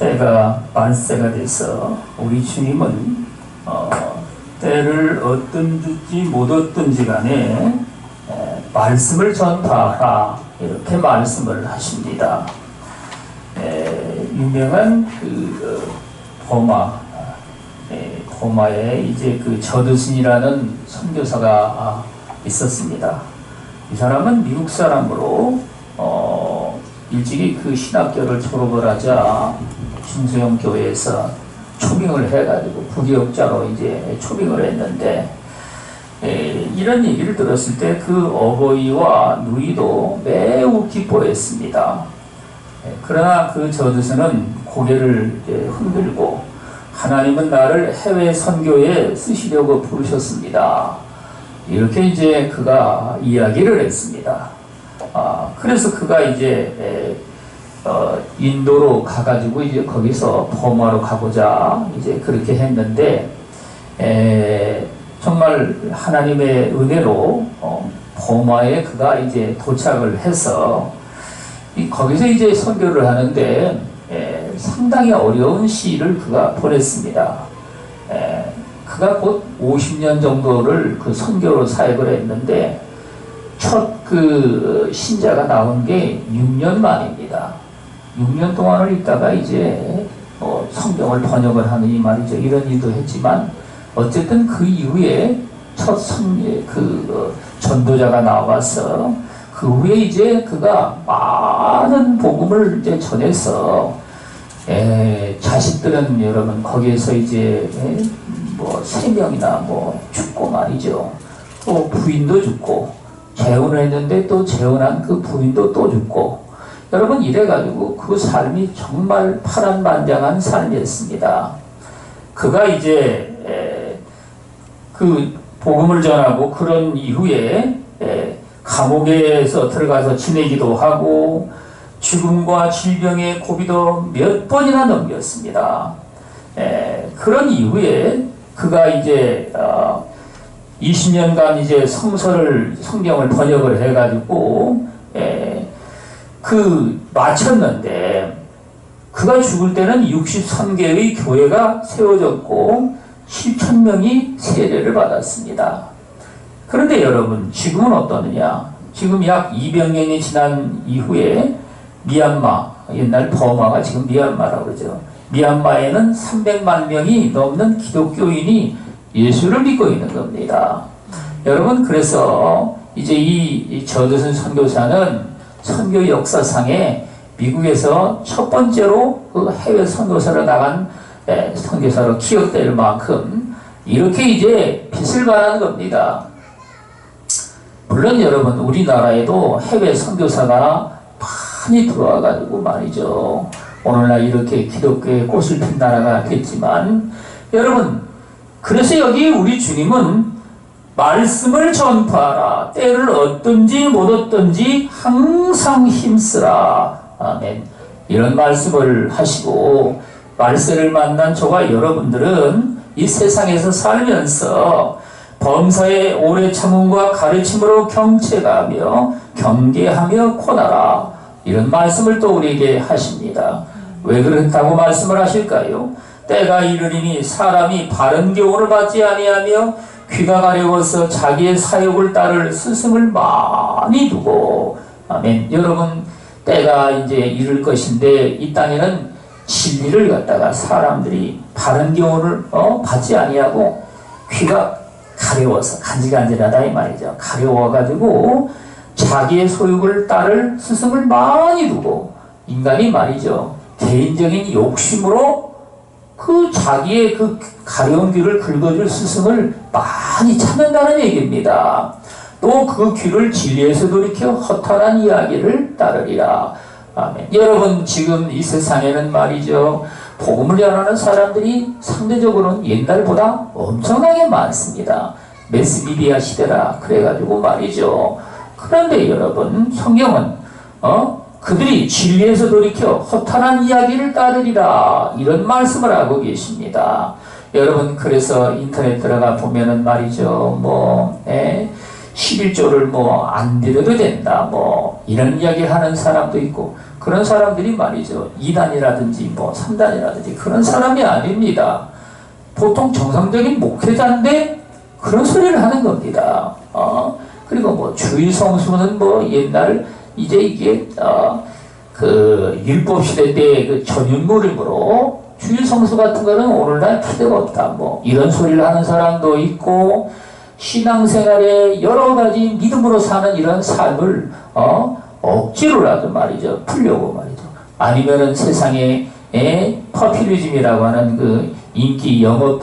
때가 만세가 돼서 우리 주님은 때를 얻든지 못 얻든지 간에 말씀을 전파하라 이렇게 말씀을 하십니다. 유명한 그 버마에 이제 그 저드슨이라는 선교사가 있었습니다. 이 사람은 미국 사람으로 일찍이 그 신학교를 졸업을 하자 중소형 교회에서 초빙을 해가지고 부교육자로 이제 초빙을 했는데, 이런 얘기를 들었을 때 그 어버이와 누이도 매우 기뻐했습니다. 그러나 그 저드슨은 고개를 이제 흔들고 하나님은 나를 해외 선교에 쓰시려고 부르셨습니다. 이렇게 이제 그가 이야기를 했습니다. 그래서 그가 이제 인도로 가가지고 이제 거기서 버마로 가고자 이제 그렇게 했는데, 정말 하나님의 은혜로 버마에 그가 이제 도착을 해서 거기서 이제 선교를 하는데 상당히 어려운 시일을 그가 보냈습니다. 그가 곧 50년 정도를 그 선교로 사역을 했는데 첫 그 신자가 나온 게 6년 만입니다. 6년 동안을 있다가 이제 성경을 번역을 하느니 말이죠. 이런 일도 했지만 어쨌든 그 이후에 첫 전도자가 나와서 그 후에 이제 그가 많은 복음을 이제 전해서 자식들은 여러분 거기에서 이제 뭐 3명이나 뭐 죽고 말이죠. 또 부인도 죽고 재혼을 했는데 또 재혼한 그 부인도 또 죽고, 여러분 이래가지고 그 삶이 정말 파란만장한 삶이었습니다. 그가 이제 그 복음을 전하고 그런 이후에 감옥에서 들어가서 지내기도 하고 죽음과 질병의 고비도 몇 번이나 넘겼습니다. 그런 이후에 그가 이제 20년간 이제 성경을 번역을 해가지고 마쳤는데, 그가 죽을 때는 63개의 교회가 세워졌고 7,000명이 세례를 받았습니다. 그런데 여러분 지금은 어떠느냐? 지금 약 200년이 지난 이후에 미얀마, 옛날 버마가 지금 미얀마라고 그러죠. 미얀마에는 300만 명이 넘는 기독교인이 예수를 믿고 있는 겁니다. 여러분, 그래서 이제 이 저드슨 선교사는 선교 역사상에 미국에서 첫 번째로 그 해외 선교사로 나간 선교사로 기억될 만큼 이렇게 이제 빛을 발하는 겁니다. 물론 여러분 우리나라에도 해외 선교사가 많이 들어와가지고 말이죠. 오늘날 이렇게 기독교의 꽃을 핀 나라가 됐지만, 여러분 그래서 여기 우리 주님은 말씀을 전파하라. 때를 얻든지 못 얻든지 항상 힘쓰라. 아멘. 이런 말씀을 하시고, 말세를 만난 저와 여러분들은 이 세상에서 살면서 범사의 오래 참음과 가르침으로 경책하며 경계하며 고나라. 이런 말씀을 또 우리에게 하십니다. 왜 그렇다고 말씀을 하실까요? 때가 이르리니 사람이 바른 교훈을 받지 아니하며 귀가 가려워서 자기의 사욕을 따를 스승을 많이 두고, 아멘. 여러분 때가 이제 이를 것인데 이 땅에는 진리를 갖다가 사람들이 바른 교훈을 받지 아니하고 귀가 가려워서 간질간질하다 이 말이죠. 가려워가지고 자기의 소욕을 따를 스승을 많이 두고, 인간이 말이죠 개인적인 욕심으로 그 자기의 그 가려운 귀를 긁어줄 스승을 많이 찾는다는 얘기입니다. 또 그 귀를 진리에서 돌이켜 허탄한 이야기를 따르리라. 아멘. 여러분 지금 이 세상에는 말이죠 복음을 전하는 사람들이 상대적으로는 옛날보다 엄청나게 많습니다. 매스미디어 시대라 그래가지고 말이죠. 그런데 여러분 성경은 그들이 진리에서 돌이켜 허탄한 이야기를 따르리라 이런 말씀을 하고 계십니다. 여러분 그래서 인터넷 들어가 보면은 말이죠 11조를 안 드려도 된다 이런 이야기 하는 사람도 있고, 그런 사람들이 말이죠. 2단이라든지 뭐 3단이라든지 그런 사람이 아닙니다. 보통 정상적인 목회자인데 그런 소리를 하는 겁니다. 그리고 뭐 주일 성수는 뭐 옛날 이제 이게 그 율법 시대 때 그 전윤무림으로 주일 성수 같은 거는 오늘날 필요가 없다. 뭐 이런 소리를 하는 사람도 있고 신앙생활에 여러 가지 믿음으로 사는 이런 삶을 억지로라도 말이죠. 풀려고 말이죠. 아니면은 세상에 퍼퓰리즘이라고 하는 그 인기 영업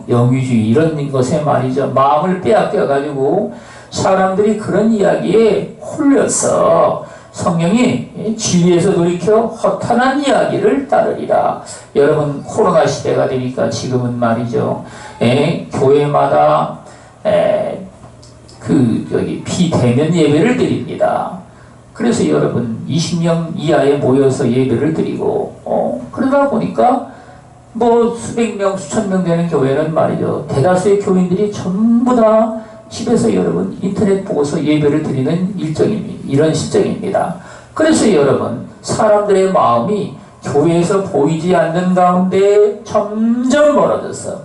영유주의 이런 것에 말이죠. 마음을 빼앗겨 가지고 사람들이 그런 이야기에 홀려서 성령이 진리에서 돌이켜 허탄한 이야기를 따르리라. 여러분 코로나 시대가 되니까 지금은 말이죠. 교회마다 여기 비대면 예배를 드립니다. 그래서 여러분 20명 이하에 모여서 예배를 드리고 그러다 보니까 뭐 수백 명 수천 명 되는 교회는 말이죠. 대다수의 교인들이 전부 다 집에서 여러분 인터넷 보고서 예배를 드리는 일정입니다. 이런 시점입니다. 그래서 여러분 사람들의 마음이 교회에서 보이지 않는 가운데 점점 멀어져서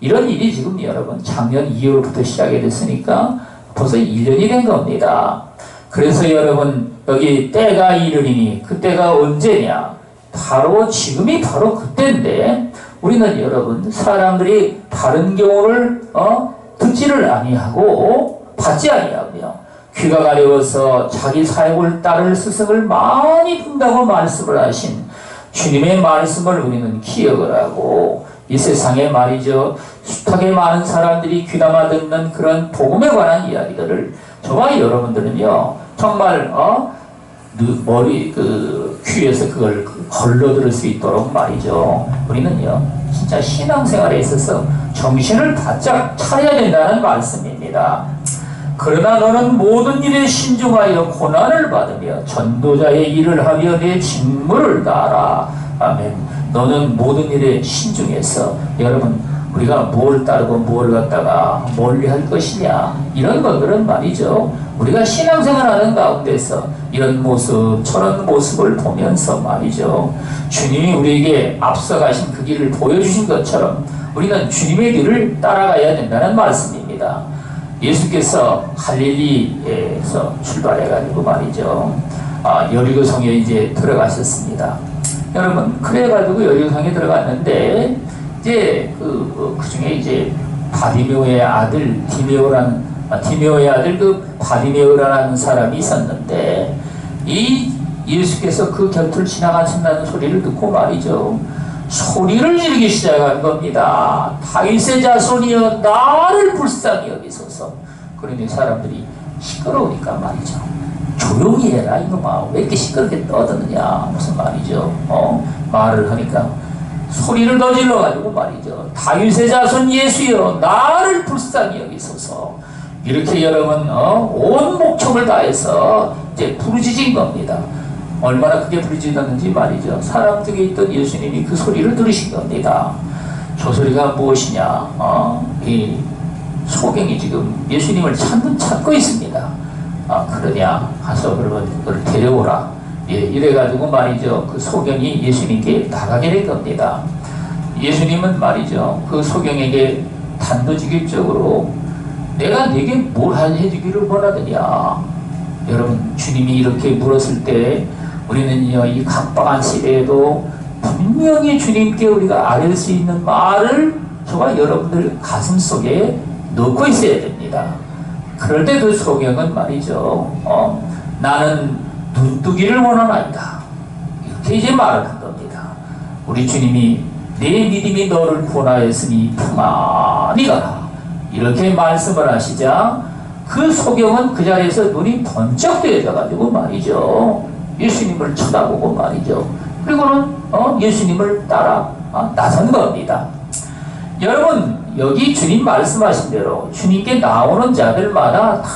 이런 일이 지금 여러분 작년 2월부터 시작이 됐으니까 벌써 1년이 된 겁니다. 그래서 여러분 여기 때가 이르리니 그때가 언제냐? 바로 지금이 바로 그때인데 우리는 여러분 사람들이 다른 교훈을 듣지를 아니하고 받지 아니하며 귀가 가려워서 자기 사역을 따를 스승을 많이 둔다고 말씀을 하신 주님의 말씀을 우리는 기억을 하고 이 세상에 말이죠. 숱하게 많은 사람들이 귀담아 듣는 그런 복음에 관한 이야기들을 저와 여러분들은요. 정말 머리 귀에서 그걸 걸러 들을 수 있도록 말이죠. 우리는요. 진짜 신앙생활에 있어서 정신을 바짝 차려야 된다는 말씀입니다. 그러나 너는 모든 일에 신중하여 고난을 받으며 전도자의 일을 하며 내 직무를 다하라. 아멘. 너는 모든 일에 신중해서 여러분 우리가 뭘 따르고 뭘 갖다가 멀리 할 것이냐 이런 것들은 말이죠. 우리가 신앙생활하는 가운데서 이런 모습 저런 모습을 보면서 말이죠. 주님이 우리에게 앞서가신 그 길을 보여주신 것처럼 우리는 주님의 길을 따라가야 된다는 말씀입니다. 예수께서 갈릴리에서 출발해가지고 말이죠. 여리고성에 이제 들어가셨습니다. 여러분 그래가지고 여리고성에 들어갔는데 이제 그 중에 이제 바디메오의 아들 디메오의 아들 그 바디메오라는 사람이 있었는데 이 예수께서 그 곁을 지나가신다는 소리를 듣고 말이죠. 소리를 지르기 시작한 겁니다. 다윗의 자손이여 나를 불쌍히 여기소서. 그러니 사람들이 시끄러우니까 말이죠. 조용히 해라 이놈아 왜 이렇게 시끄럽게 떠드느냐 무슨 말이죠. 말을 하니까 소리를 더 질러가지고 말이죠. 다윗의 자손 예수여 나를 불쌍히 여기소서. 이렇게 여러분 온 목청을 다해서 이제 부르짖은 겁니다. 얼마나 크게 부르짖었는지 말이죠. 사람 중에 있던 예수님이 그 소리를 들으신 겁니다. 저 소리가 무엇이냐? 이 소경이 지금 예수님을 찾고 있습니다. 그러냐? 가서 그러면 그걸 데려오라. 이래가지고 말이죠. 그 소경이 예수님께 나가게 된 겁니다. 예수님은 말이죠. 그 소경에게 단도직입적으로 내가 네게 뭘 해주기를 원하느냐. 여러분 주님이 이렇게 물었을 때 우리는요 이 각박한 시대에도 분명히 주님께 우리가 아뢰을 수 있는 말을 저와 여러분들 가슴 속에 넣고 있어야 됩니다. 그럴 때 그 소경은 말이죠. 나는 눈뜨기를 원하나이다. 이렇게 이제 말을 한 겁니다. 우리 주님이 내 믿음이 너를 구원하였으니 평안히 가라. 이렇게 말씀을 하시자 그 소경은 그 자리에서 눈이 번쩍 뜨여져가지고 말이죠. 예수님을 쳐다보고 말이죠. 그리고는 예수님을 따라 나선 겁니다. 여러분 여기 주님 말씀하신 대로 주님께 나오는 자들마다 다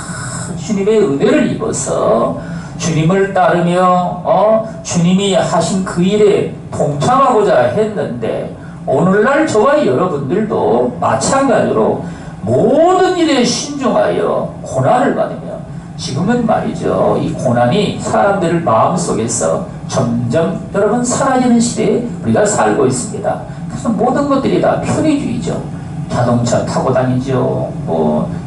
주님의 은혜를 입어서 주님을 따르며 주님이 하신 그 일에 동참하고자 했는데 오늘날 저와 여러분들도 마찬가지로 모든 일에 신중하여 고난을 받으며 지금은 말이죠. 이 고난이 사람들을 마음속에서 점점 여러분 사라지는 시대에 우리가 살고 있습니다. 그래서 모든 것들이 다 편의주의죠. 자동차 타고 다니죠.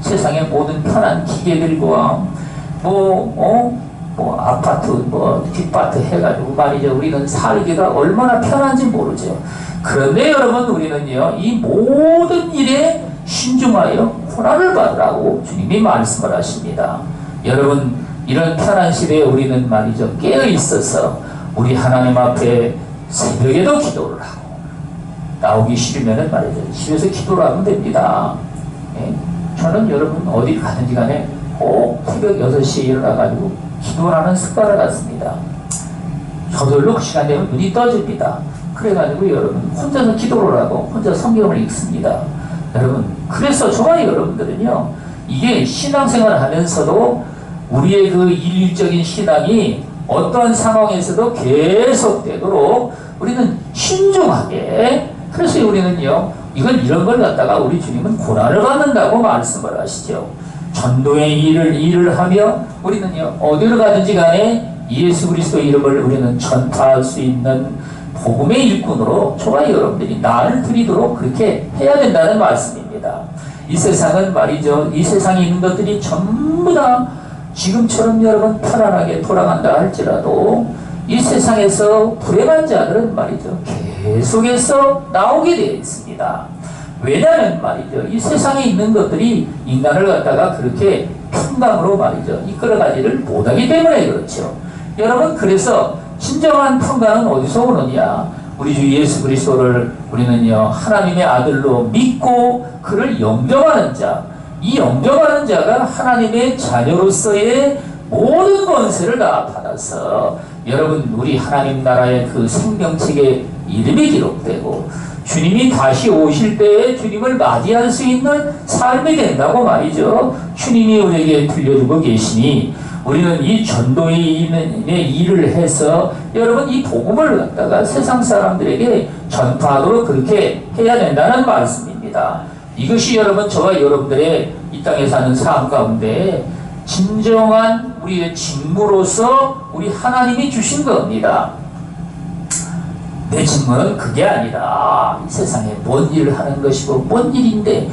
세상의 모든 편한 기계들과 아파트, 뒷밭 해가지고 말이죠. 우리는 살기가 얼마나 편한지 모르죠. 그런데 여러분, 우리는요, 이 모든 일에 신중하여 고난을 받으라고 주님이 말씀을 하십니다. 여러분, 이런 편한 시대에 우리는 말이죠. 깨어 있어서 우리 하나님 앞에 새벽에도 기도를 하고, 나오기 싫으면은 말이죠. 집에서 기도를 하면 됩니다. 예? 저는 여러분, 어디 가든지 간에 꼭 새벽 6시에 일어나가지고 기도를 하는 습관을 갖습니다. 저절로 그 시간 되면 눈이 떠집니다. 그래가지고 여러분, 혼자서 기도를 하고 혼자 성경을 읽습니다. 여러분, 그래서 저와 여러분들은요, 이게 신앙생활을 하면서도 우리의 그 일률적인 신앙이 어떠한 상황에서도 계속되도록 우리는 신중하게, 그래서 우리는요, 이런 걸 갖다가 우리 주님은 고난을 받는다고 말씀을 하시죠. 전도의 일을 하며 우리는요, 어디로 가든지 간에 예수 그리스도 이름을 우리는 전파할 수 있는 복음의 일꾼으로 저와 여러분들이 나를 드리도록 그렇게 해야 된다는 말씀입니다. 이 세상은 말이죠, 이 세상에 있는 것들이 전부 다 지금처럼 여러분 편안하게 돌아간다 할지라도 이 세상에서 불행한 자들은 말이죠, 계속해서 나오게 되어 있습니다. 왜냐하면 말이죠, 이 세상에 있는 것들이 인간을 갖다가 그렇게 평강으로 말이죠, 이끌어가지를 못하기 때문에 그렇죠. 여러분, 그래서 진정한 평강은 어디서 오느냐? 우리 주 예수 그리스도를 우리는요, 하나님의 아들로 믿고 그를 영접하는 자, 이 영접하는 자가 하나님의 자녀로서의 모든 권세를 다 받아서 여러분, 우리 하나님 나라의 그 생명책에 이름이 기록되고 주님이 다시 오실 때에 주님을 맞이할 수 있는 삶이 된다고 말이죠. 주님이 우리에게 들려주고 계시니 우리는 이 전도의 일을 해서 여러분, 이 복음을 갖다가 세상 사람들에게 전파하도록 그렇게 해야 된다는 말씀입니다. 이것이 여러분, 저와 여러분들의 이 땅에 사는 삶 가운데 진정한 우리의 직무로서 우리 하나님이 주신 겁니다. 내 직무는 그게 아니라 이 세상에 뭔 일을 하는 것이고 뭔 일인데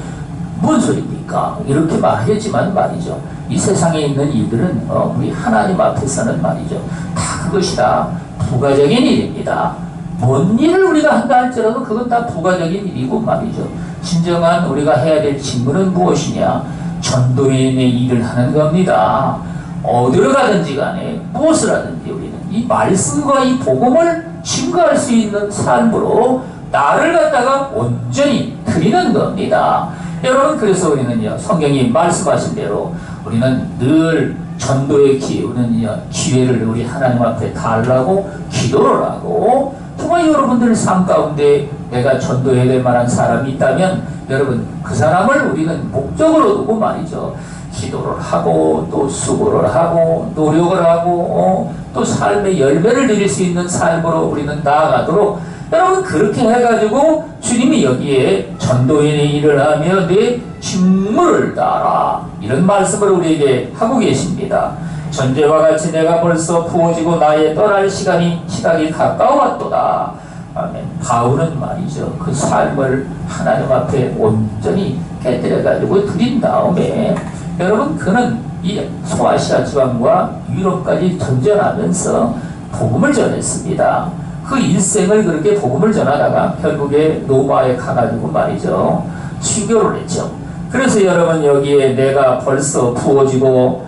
뭔 소리입니까? 이렇게 말하지만 말이죠, 이 세상에 있는 일들은 우리 하나님 앞에서는 말이죠, 다 그것이 다 부가적인 일입니다. 뭔 일을 우리가 한다 할지라도 그건 다 부가적인 일이고 말이죠. 진정한 우리가 해야 될 직무는 무엇이냐? 전도인의 일을 하는 겁니다. 어디로 가든지 간에 무엇을 하든지 우리는 이 말씀과 이 복음을 증거할 수 있는 삶으로 나를 갖다가 온전히 드리는 겁니다. 여러분, 그래서 우리는요, 성경이 말씀하신 대로 우리는 늘 전도의 기회를 우리 하나님 앞에 달라고 기도를 하고, 정말 여러분들 삶 가운데 내가 전도해야 될 만한 사람이 있다면 여러분, 그 사람을 우리는 목적으로 두고 말이죠, 기도를 하고 또 수고를 하고 노력을 하고 또 삶의 열매를 드릴 수 있는 삶으로 우리는 나아가도록 여러분, 그렇게 해가지고 주님이 여기에 전도인의 일을 하며 내 직무를 따라, 이런 말씀을 우리에게 하고 계십니다. 전제와 같이 내가 벌써 부어지고 나의 떠날 시각이 가까워왔도다. 아멘. 바울은 말이죠, 그 삶을 하나님 앞에 온전히 깨뜨려가지고 드린 다음에 여러분, 그는 이 소아시아 지방과 유럽까지 전전하면서 복음을 전했습니다. 그 일생을 그렇게 복음을 전하다가 결국에 로마에 가가지고 말이죠, 순교를 했죠. 그래서 여러분, 여기에 내가 벌써 부어지고,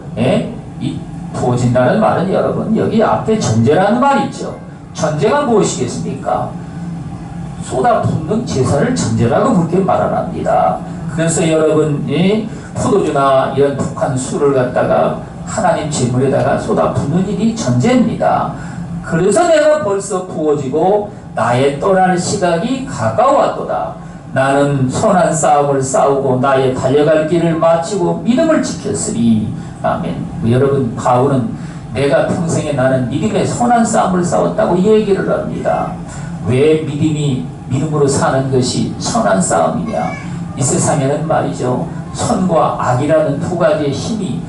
이 부어진다는 말은 여러분, 여기 앞에 전제라는 말이 있죠. 전제가 무엇이겠습니까? 쏟아붓는 제사를 전제라고 그렇게 말합니다. 그래서 여러분, 포도주나 이런 독한 술을 갖다가 하나님 제물에다가 쏟아붓는 일이 전제입니다. 그래서 내가 벌써 부어지고 나의 떠날 시각이 가까웠도다. 나는 선한 싸움을 싸우고 나의 달려갈 길을 마치고 믿음을 지켰으니. 아멘. 여러분, 바울은 내가 평생에 나는 믿음의 선한 싸움을 싸웠다고 얘기를 합니다. 왜 믿음으로 사는 것이 선한 싸움이냐? 이 세상에는 말이죠, 선과 악이라는 두 가지의 힘이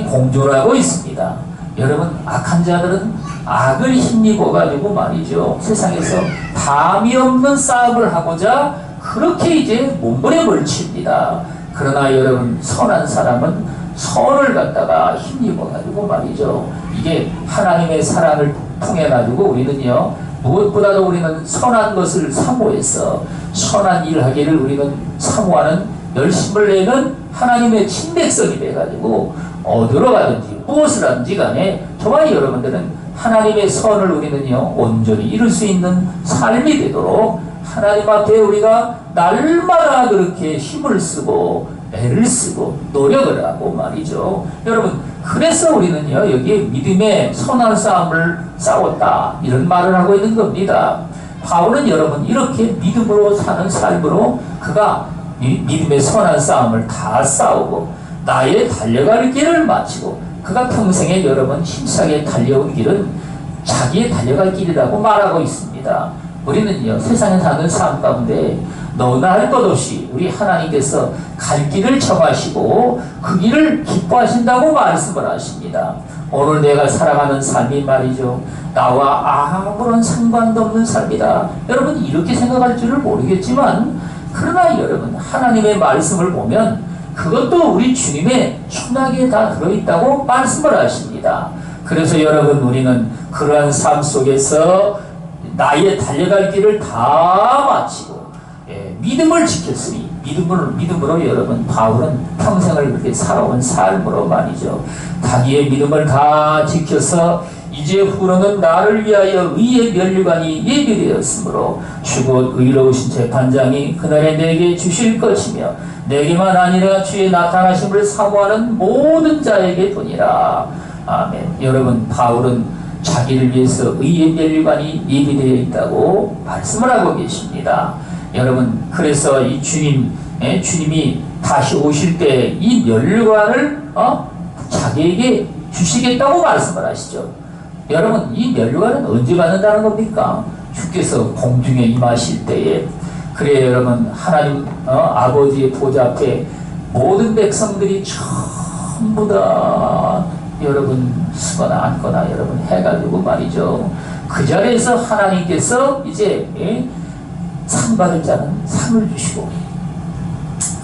공존하고 있습니다. 여러분, 악한 자들은 악을 힘입어 가지고 말이죠, 세상에서 담이 없는 싸움을 하고자 그렇게 이제 몸부림을 벌칩니다. 그러나 여러분, 선한 사람은 선을 갖다가 힘입어 가지고 말이죠, 이게 하나님의 사랑을 통해 가지고 우리는요, 무엇보다도 우리는 선한 것을 사모해서 선한 일을 하기를 우리는 사모하는, 열심을 내는 하나님의 친백성이 돼가지고 어디로 가든지 무엇을 하든지 간에 정말 여러분들은 하나님의 선을 우리는요, 온전히 이룰 수 있는 삶이 되도록 하나님 앞에 우리가 날마다 그렇게 힘을 쓰고 애를 쓰고 노력을 하고 말이죠. 여러분, 그래서 우리는요, 여기에 믿음의 선한 싸움을 싸웠다, 이런 말을 하고 있는 겁니다. 바울은 여러분, 이렇게 믿음으로 사는 삶으로 그가 믿음의 선한 싸움을 다 싸우고 나의 달려갈 길을 마치고, 그가 평생에 여러분 힘차게 달려온 길은 자기의 달려갈 길이라고 말하고 있습니다. 우리는요, 세상에 사는 삶 가운데 너나 할 것 없이 우리 하나님께서 갈 길을 정하시고 그 길을 기뻐하신다고 말씀을 하십니다. 오늘 내가 살아가는 삶이 말이죠, 나와 아무런 상관도 없는 삶이다, 여러분 이렇게 생각할 줄을 모르겠지만, 그러나 여러분, 하나님의 말씀을 보면 그것도 우리 주님의 손아귀에 다 들어있다고 말씀을 하십니다. 그래서 여러분, 우리는 그러한 삶 속에서 나의 달려갈 길을 다 마치고 믿음을 지켰으니, 믿음으로 여러분, 바울은 평생을 그렇게 살아온 삶으로 말이죠, 자기의 믿음을 다 지켜서 이제 후로는 나를 위하여 의의 면류관이 예비되었으므로 주곧 의로우신 재판장이 그날에 내게 주실 것이며 내게만 아니라 주의 나타나심을 사모하는 모든 자에게 도니라. 아멘. 여러분, 바울은 자기를 위해서 의의 면류관이 예비되어 있다고 말씀을 하고 계십니다. 여러분, 그래서 이 주님이 다시 오실 때 이 면류관을 자기에게 주시겠다고 말씀을 하시죠. 여러분, 이 면류관은 언제 받는다는 겁니까? 주께서 공중에 임하실 때에. 그래 여러분, 하나님 아버지의 보좌 앞에 모든 백성들이 전부 다 여러분 쓰거나 앉거나 여러분 해가지고 말이죠, 그 자리에서 하나님께서 이제 상 받을 자는 상을 주시고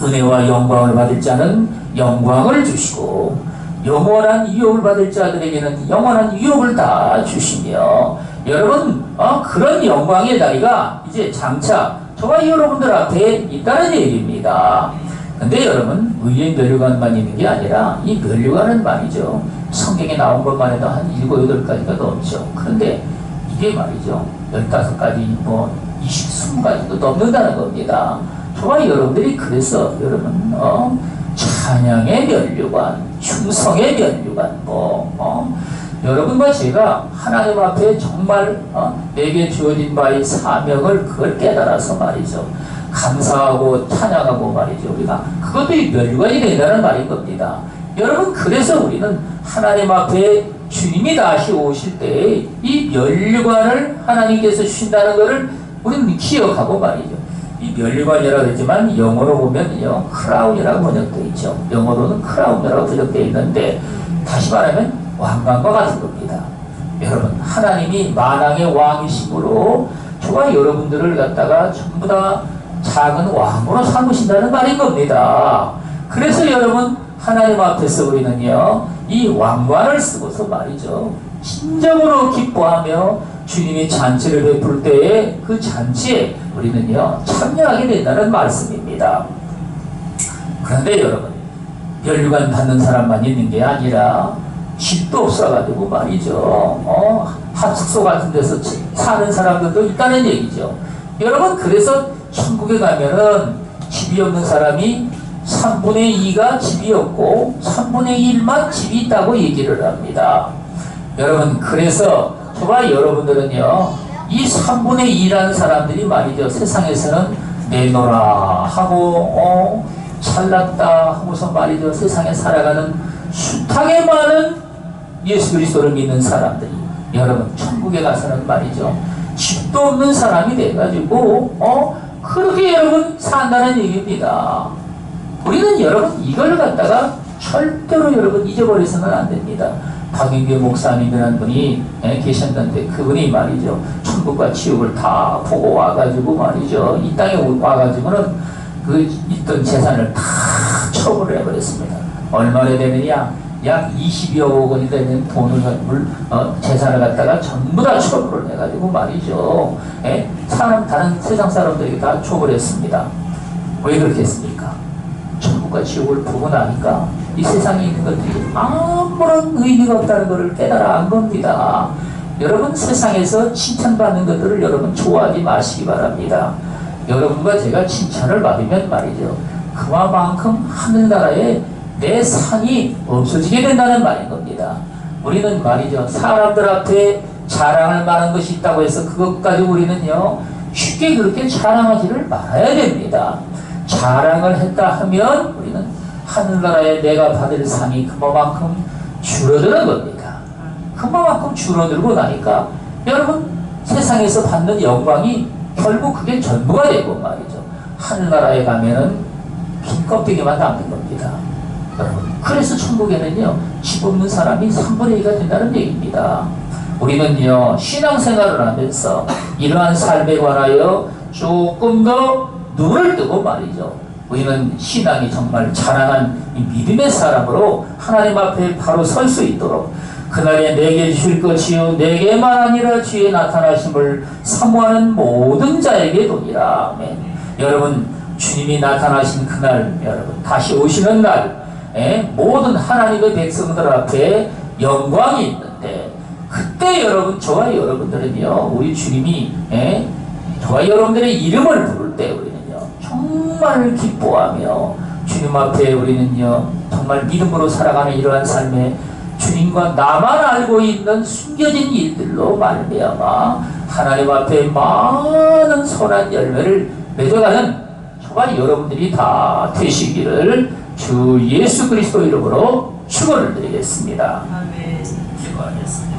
은혜와 영광을 받을 자는 영광을 주시고 영원한 유업을 받을 자들에게는 영원한 유업을 다 주시며, 여러분 그런 영광의 자리가 이제 장차 저와 여러분들 앞에 있다는 얘기입니다. 근데 여러분, 의의 면류관만 있는 게 아니라 이 면류관은 말이죠, 성경에 나온 것만 해도 한 7, 8가지가 넘죠. 그런데 이게 말이죠, 15가지, 20가지도 넘는다는 겁니다. 저와 여러분들이 그래서 여러분 찬양의 면류관, 충성의 면류관, 여러분과 제가 하나님 앞에 정말 내게 주어진 바의 사명을 그걸 깨달아서 말이죠, 감사하고 찬양하고 말이죠, 우리가 그것도 이 면류관이 된다는 말인 겁니다. 여러분, 그래서 우리는 하나님 앞에 주님이 다시 오실 때 이 면류관을 하나님께서 주신다는 것을 우리는 기억하고 말이죠. 이 면류관이라고 했지만 영어로 보면요, 크라운이라고 번역되어 있죠. 영어로는 크라운이라고 번역되어 있는데, 다시 말하면 왕관과 같은 겁니다. 여러분, 하나님이 만왕의 왕이심으로 저와 여러분들을 갖다가 전부 다 작은 왕으로 삼으신다는 말인 겁니다. 그래서 여러분, 하나님 앞에서 우리는요, 이 왕관을 쓰고서 말이죠, 진정으로 기뻐하며 주님이 잔치를 베풀 때에 그 잔치에 우리는요, 참여하게 된다는 말씀입니다. 그런데 여러분, 면류관 받는 사람만 있는 게 아니라 집도 없어가지고 말이죠, 합숙소 같은 데서 사는 사람들도 있다는 얘기죠. 여러분, 그래서 천국에 가면은 집이 없는 사람이 3분의 2가 집이 없고 3분의 1만 집이 있다고 얘기를 합니다. 여러분, 그래서 저와 여러분들은요, 이 3분의 2라는 사람들이 말이죠, 세상에서는 내노라 하고 잘났다 하고서 말이죠, 세상에 살아가는 숱하게 많은 예수 그리스도를 믿는 사람들이 여러분, 천국에 가서는 말이죠, 집도 없는 사람이 돼가지고 그렇게 여러분 산다는 얘기입니다. 우리는 여러분 이걸 갖다가 절대로 여러분 잊어버려서는 안 됩니다. 박인규 목사님이라는 분이 계셨는데 그분이 말이죠. 천국과 지옥을 다 보고 와가지고 말이죠. 이 땅에 와가지고는 그 있던 재산을 다 처분을 해버렸습니다. 얼마나 되느냐? 약 20여 원이 되는 돈을, 재산을 갖다가 전부 다 처분을 해가지고 말이죠. 다른 세상 사람들에게 다 처벌했습니다. 왜 그렇게 했습니까? 천국과 지옥을 보고 나니까 이 세상에 있는 것들이 아무런 의미가 없다는 것을 깨달아 안 겁니다. 여러분 세상에서 칭찬받는 것들을 여러분 좋아하지 마시기 바랍니다. 여러분과 제가 칭찬을 받으면 말이죠. 그만큼 하늘나라에 내 상이 없어지게 된다는 말인 겁니다. 우리는 말이죠. 사람들 앞에 자랑할 만한 것이 있다고 해서 그것까지 우리는요. 쉽게 그렇게 자랑하지를 말아야 됩니다. 자랑을 했다 하면 우리는 하늘나라에 내가 받을 상이 그만큼 줄어드는 겁니다. 그만큼 줄어들고 나니까 여러분 세상에서 받는 영광이 결국 그게 전부가 되고 말이죠. 하늘나라에 가면은 빈 껍데기만 남는 겁니다. 여러분 그래서 천국에는요 집 없는 사람이 3분의 2가 된다는 얘기입니다. 우리는요 신앙생활을 하면서 이러한 삶에 관하여 조금 더 눈을 뜨고 말이죠. 우리는 신앙이 정말 자랑한 믿음의 사람으로 하나님 앞에 바로 설 수 있도록 그날에 내게 주실 것이요 내게만 아니라 주의 나타나심을 사모하는 모든 자에게 도니라. 아멘. 여러분 주님이 나타나신 그날 여러분 다시 오시는 날 모든 하나님의 백성들 앞에 영광이 있는데 그때 여러분 저와 여러분들은요 우리 주님이 저와 여러분들의 이름을 부를 때 우리는요 정말 기뻐하며 주님 앞에 우리는요 정말 믿음으로 살아가는 이러한 삶에 주님과 나만 알고 있는 숨겨진 일들로 말미암아 하나님 앞에 많은 선한 열매를 맺어가는 저와 여러분들이 다 되시기를 주 예수 그리스도 이름으로 축원을 드리겠습니다. 아멘. 기도하겠습니다.